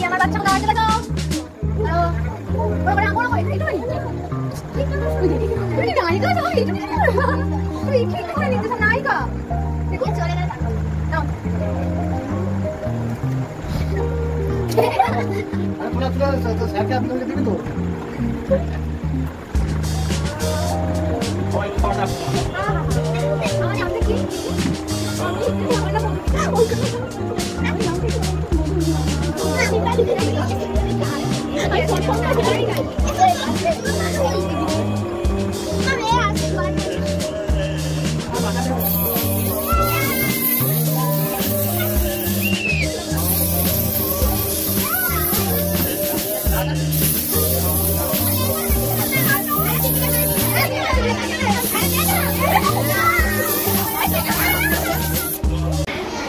আমার বাচ্চা কোথায় আছে দেখো বড় বড় বড় করে এটা তুই নায়িকা তুই তুই কি করে নিতে নায়িকা দেখো চলে গেল নাও আরে পুরো তো স্যারকে আপনি দিবি তো ওই ফটো আমি আপনি কি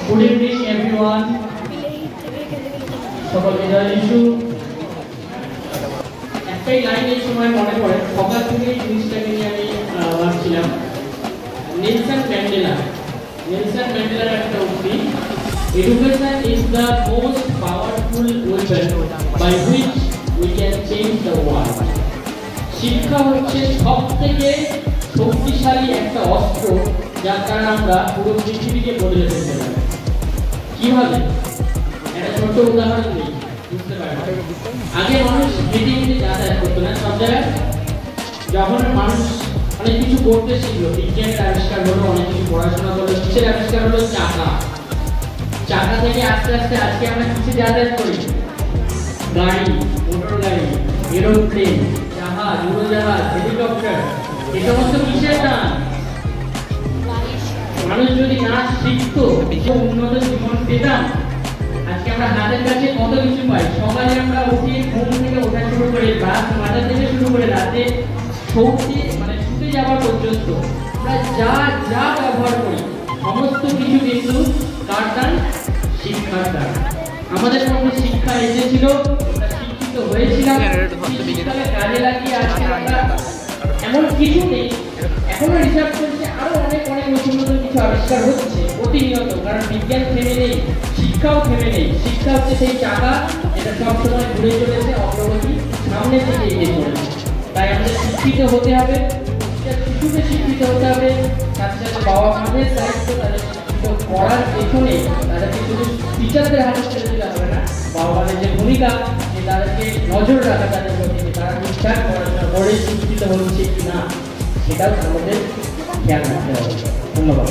Good evening everyone. সকলকে জয় যিশু। একটাই লাইন এই সময় মনে পড়ে, সকাল থেকে এই জিনিসটাকে নিয়ে আমি ভাবছিলাম। নেলসন ম্যান্ডেলার একটা উক্তি, education is the most powerful weapon by which we can change the world. শিক্ষা হচ্ছে সবথেকে শক্তিশালী একটা অস্ত্র যার কারণে আমরা পুরো পৃথিবীকে বদলে দিতে পারি। কিভাবে? একটা ছোট উদাহরণ দিই, বুঝতে পারবেন। আগে মানুষ হেঁটে হেঁটে যাতায়াত করতো না সব জায়গায়। যখন মানুষ অনেক কিছু করতে শিখলো, বিজ্ঞানের আবিষ্কার হলো, অনেক কিছু পড়াশোনা করলো, কিসের আবিষ্কার হলো? চাকা থেকে আস্তে আস্তে আজকে আমরা কিসে যাতায়াত করি? গাড়ি, মোটর গাড়ি, এরোপ্লেন, জাহাজ, উড়োজাহাজ, হেলিকপ্টার, এই সমস্ত কিসের নাম? মানুষ যদি না শিখতো, উন্নত জীবন পেতাম। আজকে আমরা হাতের কাছে কত কিছু পাই। সকালে আমরা উঠে ঘুম থেকে ওঠা শুরু করে, রাত মাথা থেকে শুরু করে রাতে শুতে যাওয়ার পর্যন্ত আমরা যা যা ব্যবহার করি সমস্ত কিছু কিন্তু কার দান? শিক্ষার দান। আমাদের মধ্যে শিক্ষা এসেছিল, আমরা শিক্ষিত হয়েছিলাম, শিক্ষাকে কাজে লাগিয়ে আজকে আমরা এমন কিছু নেই। এখনো রিসার্চ করছে, আরো অনেক অনেক নতুন নতুন কিছু আবিষ্কার হচ্ছে প্রতিনিয়ত, কারণ বিজ্ঞান থেমে নেই, শিক্ষাও থেমে নেই। শিক্ষা হচ্ছে সেই চাকা, এটা সবসময় ঘুরে চলেছে, অগ্রগতি সামনে থেকে এগিয়ে চলেছে। তাই আমাদের শিক্ষিত হতে হবে, শিশুকে শিক্ষিত হতে হবে, সাথে সাথে বাবা মাদের দায়িত্ব তাদের শিক্ষিত করার পেছনে তাদেরকে শুধু টিচারদের হাতে ছেড়ে দিতে হবে না, বাবা মাদের যে ভূমিকা, যে তাদেরকে নজর রাখা তাদের প্রতি, তারা ঠিকঠাক পড়াশোনা করে শিক্ষিত হচ্ছে কিনা সেটাও আমাদের খেয়াল রাখতে হবে। ধন্যবাদ।